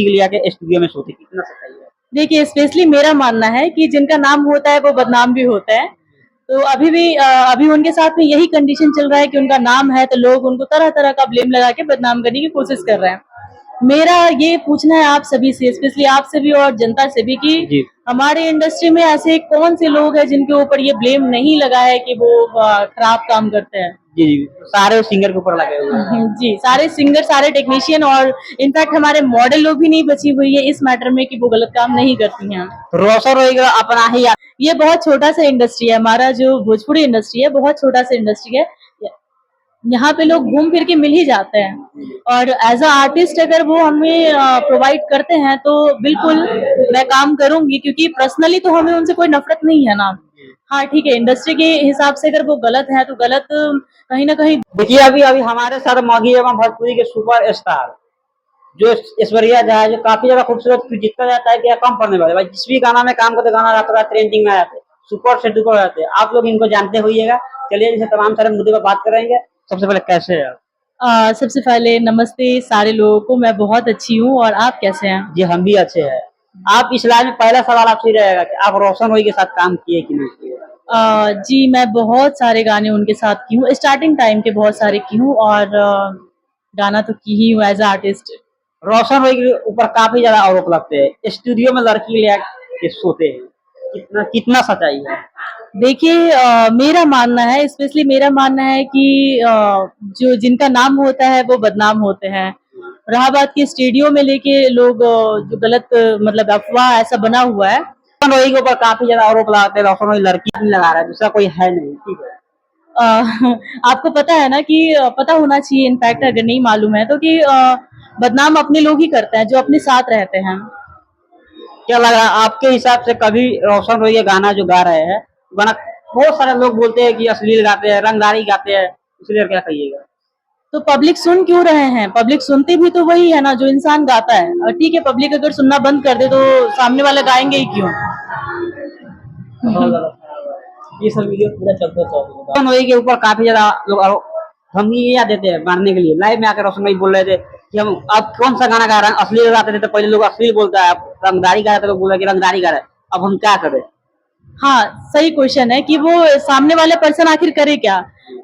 लिया के स्टूडियो में सोते, कितना सच्चाई है? देखिए, स्पेशली मेरा मानना है कि जिनका नाम होता है वो बदनाम भी होता है। तो अभी उनके साथ में यही कंडीशन चल रहा है कि उनका नाम है तो लोग उनको तरह तरह का ब्लेम लगा के बदनाम करने की कोशिश कर रहे हैं। मेरा ये पूछना है आप सभी से, स्पेशली आपसे भी और जनता से भी, कि जी। हमारे इंडस्ट्री में ऐसे कौन से लोग हैं जिनके ऊपर ये ब्लेम नहीं लगा है कि वो खराब काम करते हैं। जी, जी। सारे सारे के ऊपर लगे हुए हैं। जी, सारे सिंगर, सारे टेक्नीशियन और इनफैक्ट हमारे मॉडल लोग भी नहीं बची हुई है इस मैटर में कि वो गलत काम नहीं करती हैं। रोशन रहेगा अपना ही। ये बहुत छोटा सा इंडस्ट्री है, हमारा जो भोजपुरी इंडस्ट्री है बहुत छोटा सा इंडस्ट्री है। यहाँ पे लोग घूम फिर के मिल ही जाते हैं और एज अ आर्टिस्ट अगर वो हमें प्रोवाइड करते हैं तो बिल्कुल मैं काम करूंगी, क्योंकि पर्सनली तो हमें उनसे कोई नफरत नहीं है ना। हाँ ठीक है, इंडस्ट्री के हिसाब से अगर वो गलत है तो गलत कहीं ना कहीं। देखिए अभी अभी हमारे साथ मौगी एवं भोजपुरी के सुपर स्टार जो ऐश्वर्या झा है, जो काफी ज्यादा खूबसूरत, जीतता जाता है, क्या कम पड़ने वाले भाई, जिस भी गाना में काम करते गाना रात रात ट्रेंडिंग में आ जाते, सुपर से डुपर जाते हैं। आप लोग इनको जानते होइएगा। चलिए जैसे तमाम सारे मुद्दे पर बात करेंगे। सबसे पहले कैसे है आप? सबसे पहले नमस्ते सारे लोगों को, मैं बहुत अच्छी हूँ और आप कैसे हैं? जी हम भी अच्छे हैं। आप इस लाइन में पहला सवाल आपसे रहेगा कि आप रोशन रोई के साथ काम किए कि नहीं किए? जी मैं बहुत सारे गाने उनके साथ की हूँ, स्टार्टिंग टाइम के बहुत सारे की हूँ और गाना तो की ही हूँ एज आर्टिस्ट। रोशन रोई के ऊपर काफी ज्यादा आरोप लगते हैं, स्टूडियो में लड़की ले के सोते हैं, कितना कितना सच्चाई है? देखिए मेरा मानना है, स्पेशली मेरा मानना है कि जो जिनका नाम होता है वो बदनाम होते हैं। रहा बात की स्टूडियो में लेके लोग जो गलत मतलब अफवाह ऐसा बना हुआ है। रोशन रोई के ऊपर काफी ज्यादा आरोप लगाते हैं, रोशन रोई लड़की नहीं लगा रहा है, दूसरा कोई है नहीं, ठीक है। अ, आपको पता है ना कि पता होना चाहिए, इनफैक्ट अगर नहीं मालूम है तो, कि बदनाम अपने लोग ही करते हैं जो अपने साथ रहते हैं। क्या लग रहा है आपके हिसाब से, कभी रोशन रोई ये गाना जो गा रहे हैं, गाना बहुत सारे लोग बोलते हैं कि अश्लील गाते हैं, रंगदारी गाते हैं, इसलिए क्या कहिएगा? तो पब्लिक सुन क्यों रहे हैं? पब्लिक सुनती भी तो वही है ना जो इंसान गाता है। और ठीक है, पब्लिक अगर सुनना बंद कर दे तो सामने वाला गाएंगे ही क्यों? ये सब वीडियो पूरा चलते रोशन रोई के ऊपर काफी ज्यादा लोग धमकी ये देते हैं मारने के लिए। लाइव में आकर रोशन रोई बोल रहे थे कि हम अब कौन सा गाना गा रहे हैं, अश्लील गाते थे तो पहले लोग अश्लील बोलता है, अब रंगदारी गा रहे थे लोग बोल रहे कि रंगदारी गा रहे हैं, अब हम क्या करें? हाँ, सही क्वेश्चन है कि वो सामने वाला पर्सन आखिर करे क्या।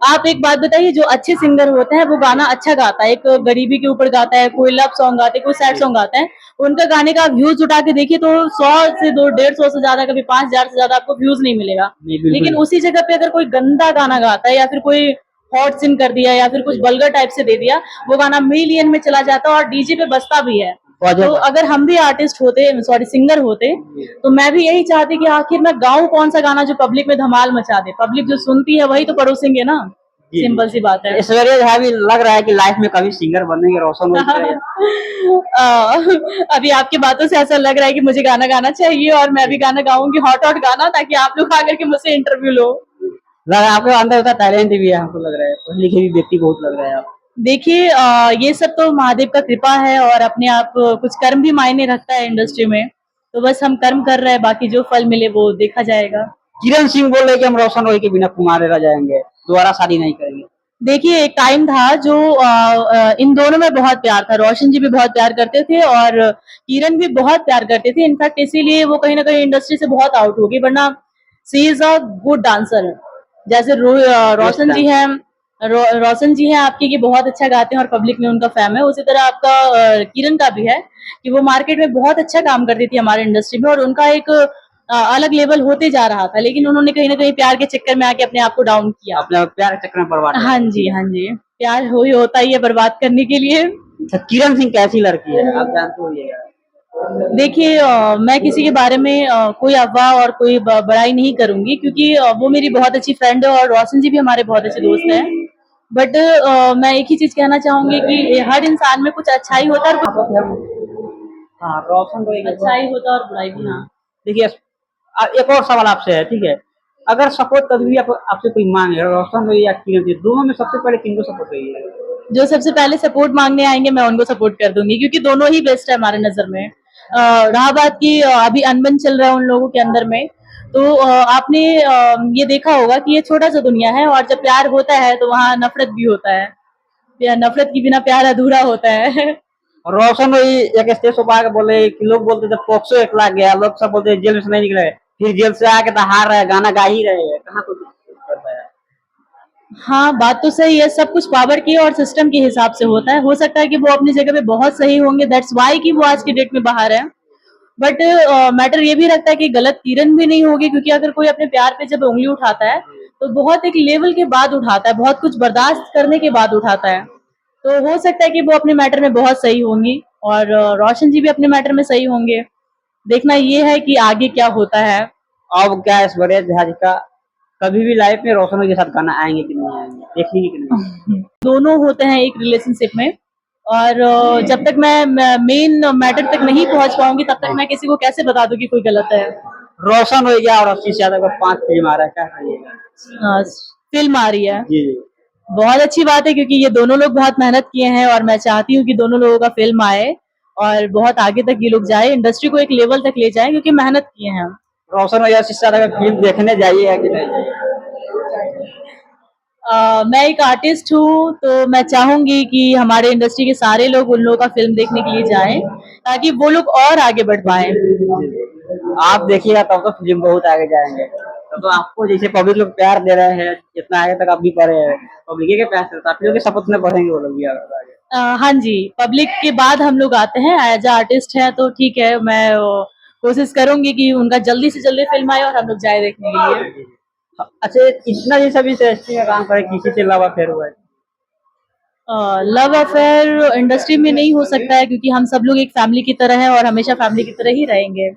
आप एक बात बताइए, जो अच्छे सिंगर होते हैं वो गाना अच्छा गाता है, एक गरीबी के ऊपर गाता है, कोई लव सॉन्ग गाते हैं, कोई सैड सॉन्ग गाते हैं, उनका गाने का व्यूज उठा के देखिए तो 100 से 150 से ज्यादा, कभी 5000 से ज्यादा आपको व्यूज नहीं मिलेगा। लेकिन उसी जगह पे अगर कोई गंदा गाना गाता है या फिर कोई हॉट सिन कर दिया या फिर कुछ बल्गर टाइप से दे दिया, वो गाना मिलियन में चला जाता है और डीजे पे बजता भी है। तो अगर हम भी आर्टिस्ट होते, सॉरी सिंगर होते, तो मैं भी यही चाहती कि आखिर मैं गाऊं कौन सा गाना जो पब्लिक में धमाल मचा दे। पब्लिक जो सुनती है वही तो परोसेंगे ना, सिंपल सी बात है। ऐश्वर्या झा भी लग रहा है कि लाइफ में कभी सिंगर बनेंगे, रोशन रोई अभी आपकी बातों से ऐसा लग रहा है कि मुझे गाना गाना चाहिए और मैं भी गाना गाऊंगी, हॉट हॉट गाना, ताकि आप लोग आकर के मुझसे इंटरव्यू लो। लग रहा है आपके अंदर उतना टैलेंट भी है, हमको लग रहा है पढ़े लिखे भी व्यक्ति बहुत लग रहा है आप। देखिए ये सब तो महादेव का कृपा है और अपने आप कुछ कर्म भी मायने रखता है इंडस्ट्री में। तो बस हम कर्म कर रहे हैं, बाकी जो फल मिले वो देखा जाएगा। किरण सिंह बोल रहे कि हम रोशन रोई के बिना कुमारे रह जाएंगे, दोबारा शादी नहीं करेंगे। देखिए एक टाइम था जो इन दोनों में बहुत प्यार था, रोशन जी भी बहुत प्यार करते थे और किरण भी बहुत प्यार करते थे। इनफैक्ट इसीलिए वो कहीं ना कहीं इंडस्ट्री से बहुत आउट हो गई, वरना सी इज अ गुड डांसर। जैसे रोशन जी हैं, रोशन जी हैं आपके, कि बहुत अच्छा गाते हैं और पब्लिक में उनका फैम है। उसी तरह आपका किरण का भी है कि वो मार्केट में बहुत अच्छा काम करती थी हमारे इंडस्ट्री में और उनका एक अलग लेवल होते जा रहा था, लेकिन उन्होंने कहीं ना कहीं प्यार के चक्कर में आके अपने आप को डाउन किया। अपने प्यार के चक्कर में बर्बाद। हाँ जी, हाँ जी, प्यार हो ही होता ही है बर्बाद करने के लिए। अच्छा, किरण सिंह कैसी लड़की है आप जानते होइएगा? देखिए मैं किसी के बारे में कोई अफवाह और कोई बड़ाई नहीं करूंगी, क्योंकि वो मेरी बहुत अच्छी फ्रेंड है और रोशन जी भी हमारे बहुत अच्छे दोस्त हैं। बट मैं एक ही चीज कहना चाहूंगी कि हर इंसान में कुछ अच्छाई होता है और कुछ हाँ रोशन रोई अच्छाई होता है और बुराई भी। हाँ देखिए एक और सवाल आपसे है, ठीक है, अगर सपोर्ट कभी भी आपसे कोई मांगे रोशन रोई या किरण सिंह, दोनों में सबसे पहले किनको सपोर्ट करिएगा? जो सबसे पहले सपोर्ट मांगने आएंगे मैं उनको सपोर्ट कर दूंगी, क्योंकि दोनों ही बेस्ट है हमारे नजर में। रहा बात की अभी अनबन चल रहा है उन लोगों के अंदर में, तो आपने ये देखा होगा कि ये छोटा सा दुनिया है और जब प्यार होता है तो वहाँ नफरत भी होता है, नफरत के बिना प्यार अधूरा होता है। और रोशन वही एक स्टेज पर आके बोले कि लोग बोलते थे पोक्सो एक लाख गया, लोग सब बोलते जेल में से नहीं निकले, फिर जेल से आके तो हार रहे, गाना गा ही रहे हैं, कहाँ कुछ करता है। हाँ, बात तो सही है, सब कुछ पावर की और सिस्टम के हिसाब से होता है। हो सकता है कि वो अपनी जगह पे बहुत सही होंगे, दैट्स व्हाई कि वो आज की डेट में बाहर है। बट मैटर ये भी रखता है कि गलत किरण भी नहीं होगी, क्योंकि अगर कोई अपने प्यार पे जब उंगली उठाता है तो बहुत एक लेवल के बाद उठाता है, बहुत कुछ बर्दाश्त करने के बाद उठाता है। तो हो सकता है कि वो अपने मैटर में बहुत सही होंगी और रोशन जी भी अपने मैटर में सही होंगे। देखना ये है कि आगे क्या होता है। अब क्या ऐश्वर्या झाज का कभी भी लाइफ में रोशन के साथ गाना आएंगे कि नहीं आएंगे, देखेंगे कि नहीं। दोनों होते हैं एक रिलेशनशिप में, और जब तक मैं मेन मैटर तक नहीं पहुंच पाऊंगी तब तक मैं किसी को कैसे बता दूं कि कोई गलत है। रोशन हो गया और आशीष यादव का 5 फिल्म आ रहा है, क्या करिएगा। फिल्म आ रही है, जी जी। बहुत अच्छी बात है, क्योंकि ये दोनों लोग बहुत मेहनत किए हैं और मैं चाहती हूँ कि दोनों लोगों का फिल्म आए और बहुत आगे तक ये लोग जाए, इंडस्ट्री को एक लेवल तक ले जाए, क्योंकि मेहनत किए हैं। रोशन हो या आशीष यादव का फिल्म देखने जाइएगा कि नहीं जाइएगा। मैं एक आर्टिस्ट हूँ, तो मैं चाहूंगी कि हमारे इंडस्ट्री के सारे लोग उन लोगों का फिल्म देखने के लिए जाएं, ताकि वो लोग और आगे बढ़ पाए। आप देखिएगा तब तो फिल्म बहुत आगे जाएंगे, तब तो आपको जैसे पब्लिक लोग प्यार दे रहे हैं जितना आगे तक आप भी बढ़े हैं, पब्लिक के प्यार से तो आप लोग के सपोर्ट में बढ़ेंगे वो लोग भी आगे। हाँ जी, पब्लिक के बाद हम लोग आते हैं, एज आर्टिस्ट है तो ठीक है, मैं कोशिश करूंगी कि उनका जल्दी से जल्दी फिल्म आए और हम लोग जाए देखने के लिए। अच्छा, इतना ये सब इंडस्ट्री में काम करे, किसी से लव अफेयर हुआ है? लव अफेयर इंडस्ट्री में नहीं हो सकता है, क्योंकि हम सब लोग एक फैमिली की तरह हैं और हमेशा फैमिली की तरह ही रहेंगे।